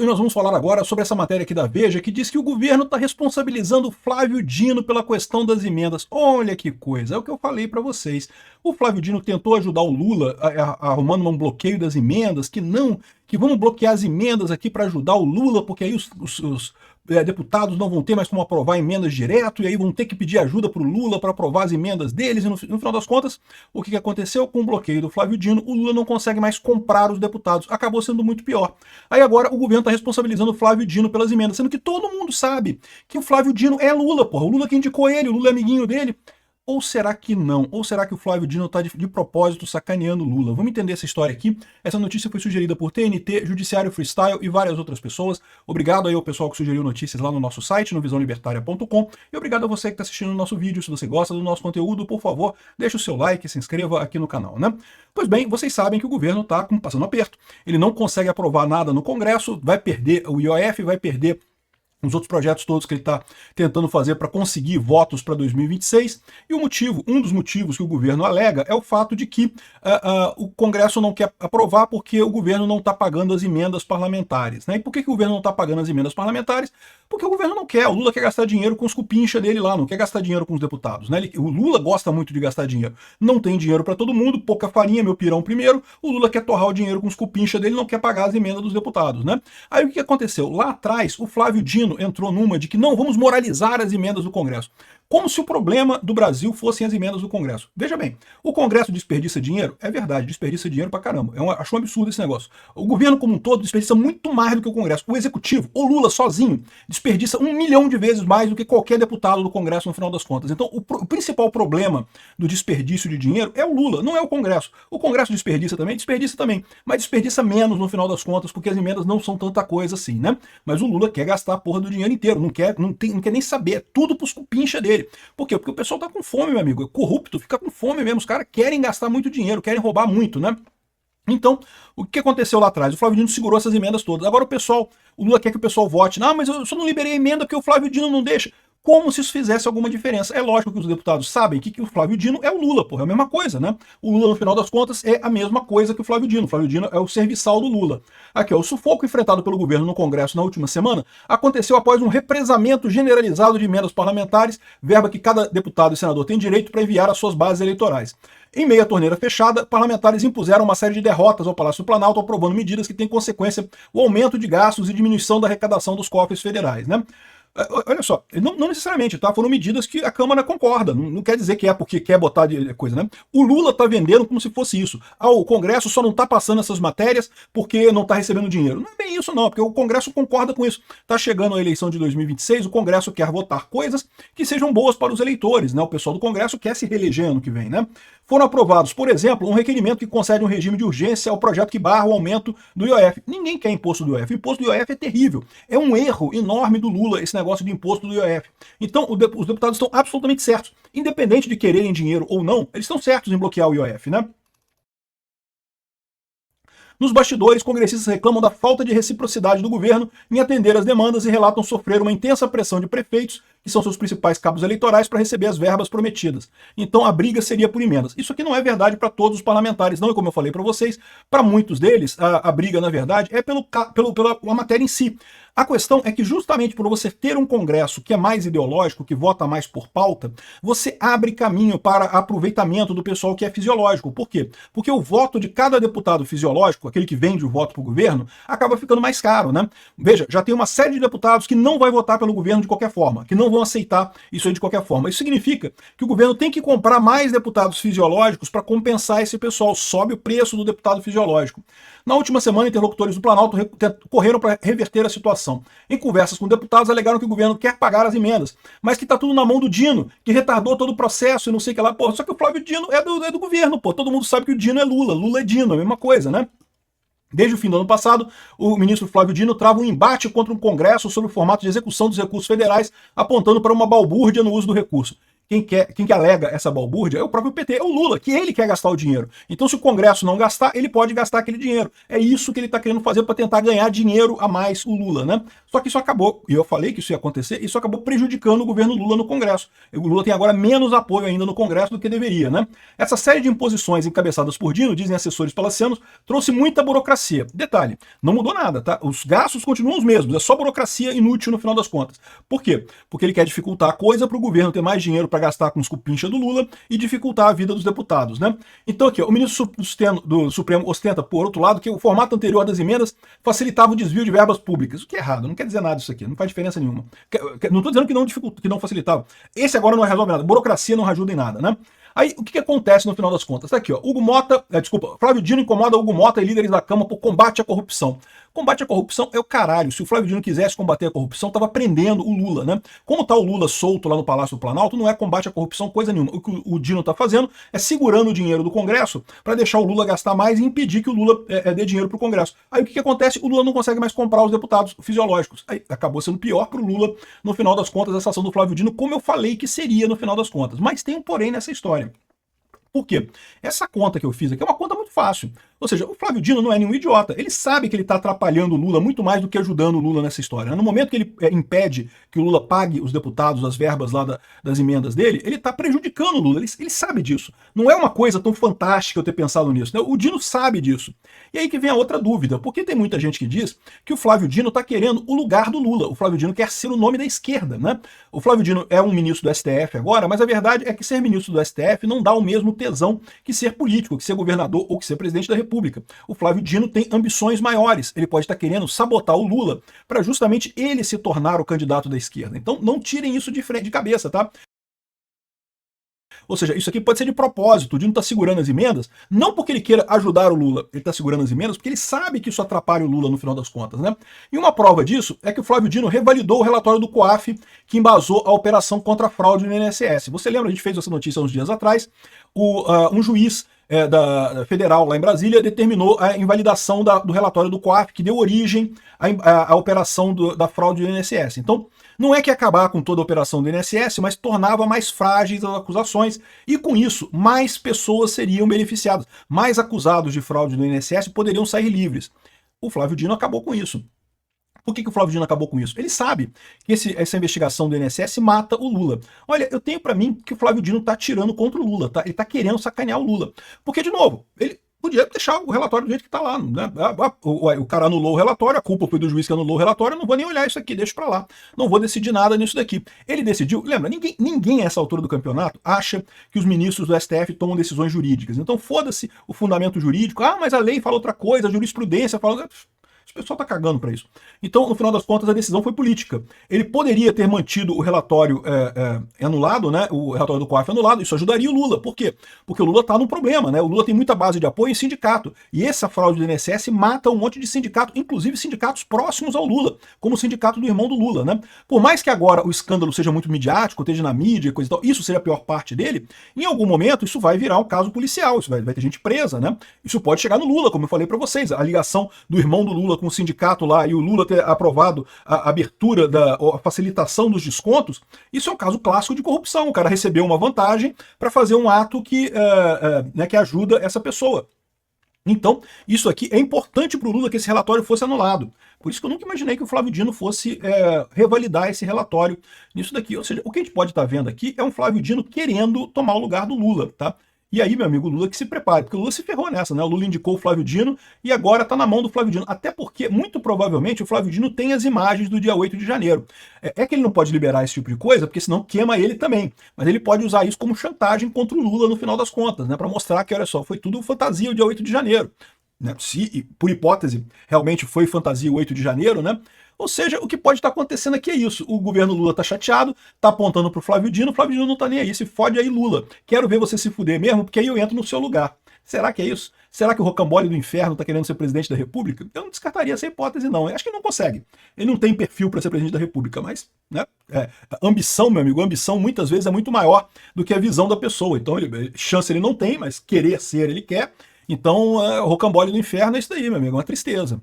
E nós vamos falar agora sobre essa matéria aqui da Veja, que diz que o governo está responsabilizando Flávio Dino pela questão das emendas. Olha que coisa, é o que eu falei para vocês. O Flávio Dino tentou ajudar o Lula arrumando um bloqueio das emendas, que vamos bloquear as emendas aqui para ajudar o Lula, porque aí os deputados não vão ter mais como aprovar emendas direto, e aí vão ter que pedir ajuda para o Lula para aprovar as emendas deles, e no final das contas, o que aconteceu com o bloqueio do Flávio Dino? O Lula não consegue mais comprar os deputados, acabou sendo muito pior. Aí agora o governo está responsabilizando o Flávio Dino pelas emendas, sendo que todo mundo sabe que o Flávio Dino é Lula, porra, o Lula que indicou ele, o Lula é amiguinho dele. Ou será que não? Ou será que o Flávio Dino está de propósito sacaneando Lula? Vamos entender essa história aqui. Essa notícia foi sugerida por TNT, Judiciário Freestyle e várias outras pessoas. Obrigado aí ao pessoal que sugeriu notícias lá no nosso site, no visãolibertaria.com. E obrigado a você que está assistindo o nosso vídeo. Se você gosta do nosso conteúdo, por favor, deixe o seu like e se inscreva aqui no canal, né? Pois bem, vocês sabem que o governo está passando aperto. Ele não consegue aprovar nada no Congresso, vai perder o IOF, vai perder os outros projetos todos que ele está tentando fazer para conseguir votos para 2026, e um dos motivos que o governo alega é o fato de que o Congresso não quer aprovar porque o governo não está pagando as emendas parlamentares. Né? E por que o governo não está pagando as emendas parlamentares? Porque o governo não quer, o Lula quer gastar dinheiro com os cupincha dele lá, não quer gastar dinheiro com os deputados. Né? O Lula gosta muito de gastar dinheiro, não tem dinheiro para todo mundo, pouca farinha, meu pirão primeiro, o Lula quer torrar o dinheiro com os cupincha dele, não quer pagar as emendas dos deputados. Né? Aí o que aconteceu? Lá atrás, o Flávio Dino entrou numa de que não, vamos moralizar as emendas do Congresso. Como se o problema do Brasil fossem as emendas do Congresso. Veja bem, o Congresso desperdiça dinheiro? É verdade, desperdiça dinheiro pra caramba. Acho um absurdo esse negócio. O governo como um todo desperdiça muito mais do que o Congresso. O Executivo, o Lula sozinho, desperdiça 1 milhão de vezes mais do que qualquer deputado do Congresso no final das contas. Então, o principal problema do desperdício de dinheiro é o Lula, não é o Congresso. O Congresso desperdiça também, mas desperdiça menos no final das contas, porque as emendas não são tanta coisa assim, né? Mas o Lula quer gastar a porra do dinheiro inteiro, não quer nem saber, é tudo pros cupincha dele. Por quê? Porque o pessoal tá com fome, meu amigo, é corrupto, fica com fome mesmo, os caras querem gastar muito dinheiro, querem roubar muito, né? Então, o que aconteceu lá atrás? O Flávio Dino segurou essas emendas todas. Agora o Lula quer que o pessoal vote. Não, mas eu só não liberei a emenda porque o Flávio Dino não deixa. Como se isso fizesse alguma diferença. É lógico que os deputados sabem que o Flávio Dino é o Lula, porra, é a mesma coisa, né? O Lula, no final das contas, é a mesma coisa que o Flávio Dino. O Flávio Dino é o serviçal do Lula. Aqui, ó, o sufoco enfrentado pelo governo no Congresso na última semana aconteceu após um represamento generalizado de emendas parlamentares, verba que cada deputado e senador tem direito para enviar às suas bases eleitorais. Em meio à torneira fechada, parlamentares impuseram uma série de derrotas ao Palácio do Planalto, aprovando medidas que têm consequência o aumento de gastos e diminuição da arrecadação dos cofres federais, né? Olha só, não necessariamente, tá? Foram medidas que a Câmara concorda, não quer dizer que é porque quer botar de coisa, né? O Lula tá vendendo como se fosse isso. O Congresso só não tá passando essas matérias porque não tá recebendo dinheiro. Não é bem isso não, porque o Congresso concorda com isso. Tá chegando a eleição de 2026, o Congresso quer votar coisas que sejam boas para os eleitores, né? O pessoal do Congresso quer se reeleger ano que vem, né? Foram aprovados, por exemplo, um requerimento que concede um regime de urgência ao projeto que barra o aumento do IOF. Ninguém quer imposto do IOF. O imposto do IOF é terrível. É um erro enorme do Lula esse negócio de imposto do IOF. Então, os deputados estão absolutamente certos. Independente de quererem dinheiro ou não, eles estão certos em bloquear o IOF, né? Nos bastidores, congressistas reclamam da falta de reciprocidade do governo em atender as demandas e relatam sofrer uma intensa pressão de prefeitos, que são seus principais cabos eleitorais, para receber as verbas prometidas. Então a briga seria por emendas. Isso aqui não é verdade para todos os parlamentares, não, e como eu falei para vocês, para muitos deles, a briga, na verdade, é pela matéria em si. A questão é que justamente por você ter um Congresso que é mais ideológico, que vota mais por pauta, você abre caminho para aproveitamento do pessoal que é fisiológico. Por quê? Porque o voto de cada deputado fisiológico, aquele que vende o voto para o governo, acaba ficando mais caro, né? Veja, já tem uma série de deputados que não vai votar pelo governo de qualquer forma, que não vão aceitar isso aí de qualquer forma. Isso significa que o governo tem que comprar mais deputados fisiológicos para compensar esse pessoal, sobe o preço do deputado fisiológico. Na última semana, interlocutores do Planalto correram para reverter a situação. Em conversas com deputados, alegaram que o governo quer pagar as emendas, mas que está tudo na mão do Dino, que retardou todo o processo e não sei o que lá. Pô, só que o Flávio Dino é do governo, pô. Todo mundo sabe que o Dino é Lula, Lula é Dino, é a mesma coisa, né? Desde o fim do ano passado, o ministro Flávio Dino trava um embate contra um Congresso sobre o formato de execução dos recursos federais, apontando para uma balbúrdia no uso do recurso. quem que alega essa balbúrdia é o próprio PT, é o Lula, que ele quer gastar o dinheiro. Então, se o Congresso não gastar, ele pode gastar aquele dinheiro. É isso que ele está querendo fazer para tentar ganhar dinheiro a mais, o Lula, né? Só que isso acabou, e eu falei que isso ia acontecer, isso acabou prejudicando o governo Lula no Congresso. O Lula tem agora menos apoio ainda no Congresso do que deveria, né? Essa série de imposições encabeçadas por Dino, dizem assessores palacianos, trouxe muita burocracia. Detalhe, não mudou nada, tá? Os gastos continuam os mesmos, é só burocracia inútil no final das contas. Por quê? Porque ele quer dificultar a coisa para o governo ter mais dinheiro para gastar com os cupincha do Lula e dificultar a vida dos deputados, né? Então aqui, ó, o ministro do Supremo ostenta, por outro lado, que o formato anterior das emendas facilitava o desvio de verbas públicas. O que é errado, não quer dizer nada isso aqui, não faz diferença nenhuma. Não estou dizendo que não facilitava. Esse agora não resolve nada, burocracia não ajuda em nada, né? Aí, o que acontece no final das contas? Tá aqui, ó. Flávio Dino incomoda Hugo Mota e líderes da Câmara por combate à corrupção. Combate à corrupção é o caralho. Se o Flávio Dino quisesse combater a corrupção, tava prendendo o Lula, né? Como tá o Lula solto lá no Palácio do Planalto, não é combate à corrupção coisa nenhuma. O que o Dino tá fazendo é segurando o dinheiro do Congresso para deixar o Lula gastar mais e impedir que o Lula dê dinheiro pro Congresso. Aí o que acontece? O Lula não consegue mais comprar os deputados fisiológicos. Aí acabou sendo pior pro Lula, no final das contas, essa ação do Flávio Dino, como eu falei que seria no final das contas. Mas tem um porém nessa história. Por quê? Essa conta que eu fiz aqui é uma conta muito fácil. Ou seja, o Flávio Dino não é nenhum idiota. Ele sabe que ele está atrapalhando o Lula muito mais do que ajudando o Lula nessa história. No momento que ele impede que o Lula pague os deputados as verbas lá das emendas dele, ele está prejudicando o Lula. Ele sabe disso. Não é uma coisa tão fantástica eu ter pensado nisso, né? O Dino sabe disso. E aí que vem a outra dúvida. Porque tem muita gente que diz que o Flávio Dino está querendo o lugar do Lula. O Flávio Dino quer ser o nome da esquerda, né? O Flávio Dino é um ministro do STF agora, mas a verdade é que ser ministro do STF não dá o mesmo tesão que ser político, que ser governador ou que ser presidente da República. O Flávio Dino tem ambições maiores. Ele pode estar querendo sabotar o Lula para justamente ele se tornar o candidato da esquerda. Então não tirem isso de cabeça, tá? Ou seja, isso aqui pode ser de propósito. O Dino está segurando as emendas, não porque ele queira ajudar o Lula, ele está segurando as emendas porque ele sabe que isso atrapalha o Lula no final das contas, né? E uma prova disso é que o Flávio Dino revalidou o relatório do COAF que embasou a operação contra a fraude no INSS. Você lembra, a gente fez essa notícia uns dias atrás, um juiz da federal lá em Brasília determinou a invalidação do relatório do COAF que deu origem à operação da fraude do INSS. Então, não é que acabar com toda a operação do INSS, mas tornava mais frágeis as acusações e, com isso, mais pessoas seriam beneficiadas. Mais acusados de fraude no INSS poderiam sair livres. O Flávio Dino acabou com isso. Por que o Flávio Dino acabou com isso? Ele sabe que essa investigação do INSS mata o Lula. Olha, eu tenho para mim que o Flávio Dino tá tirando contra o Lula, tá? Ele tá querendo sacanear o Lula. Porque, de novo, ele podia deixar o relatório do jeito que tá lá, né? O cara anulou o relatório, a culpa foi do juiz que anulou o relatório, eu não vou nem olhar isso aqui, deixa pra lá. Não vou decidir nada nisso daqui. Ele decidiu, lembra, ninguém a essa altura do campeonato acha que os ministros do STF tomam decisões jurídicas. Então foda-se o fundamento jurídico, mas a lei fala outra coisa, a jurisprudência fala... O pessoal tá cagando para isso. Então, no final das contas, a decisão foi política. Ele poderia ter mantido o relatório anulado, né? O relatório do COAF anulado, isso ajudaria o Lula. Por quê? Porque o Lula tá num problema, né? O Lula tem muita base de apoio em sindicato. E essa fraude do INSS mata um monte de sindicato, inclusive sindicatos próximos ao Lula, como o sindicato do irmão do Lula, né? Por mais que agora o escândalo seja muito midiático, esteja na mídia, coisa e tal, isso seja a pior parte dele, em algum momento isso vai virar um caso policial, isso vai ter gente presa, né? Isso pode chegar no Lula, como eu falei para vocês, a ligação do irmão do Lula com o sindicato lá e o Lula ter aprovado a abertura, a facilitação dos descontos, isso é um caso clássico de corrupção. O cara recebeu uma vantagem para fazer um ato que ajuda essa pessoa. Então, isso aqui é importante para o Lula que esse relatório fosse anulado. Por isso que eu nunca imaginei que o Flávio Dino fosse revalidar esse relatório nisso daqui. Ou seja, o que a gente pode estar vendo aqui é um Flávio Dino querendo tomar o lugar do Lula, tá? E aí, meu amigo, o Lula que se prepare, porque o Lula se ferrou nessa, né? O Lula indicou o Flávio Dino e agora tá na mão do Flávio Dino. Até porque, muito provavelmente, o Flávio Dino tem as imagens do dia 8 de janeiro. É que ele não pode liberar esse tipo de coisa, porque senão queima ele também. Mas ele pode usar isso como chantagem contra o Lula no final das contas, né? Para mostrar que, olha só, foi tudo fantasia o dia 8 de janeiro. Né? Se, por hipótese, realmente foi fantasia o 8 de janeiro, né? Ou seja, o que pode estar acontecendo aqui é isso. O governo Lula tá chateado, tá apontando pro Flávio Dino não tá nem aí, se fode aí Lula. Quero ver você se fuder mesmo, porque aí eu entro no seu lugar. Será que é isso? Será que o rocambole do inferno tá querendo ser presidente da República? Eu não descartaria essa hipótese não. Eu acho que ele não consegue. Ele não tem perfil para ser presidente da República, mas, né? Ambição, meu amigo, ambição muitas vezes é muito maior do que a visão da pessoa. Então, chance ele não tem, mas querer ser ele quer. Então, o rocambole do inferno é isso daí, meu amigo, é uma tristeza.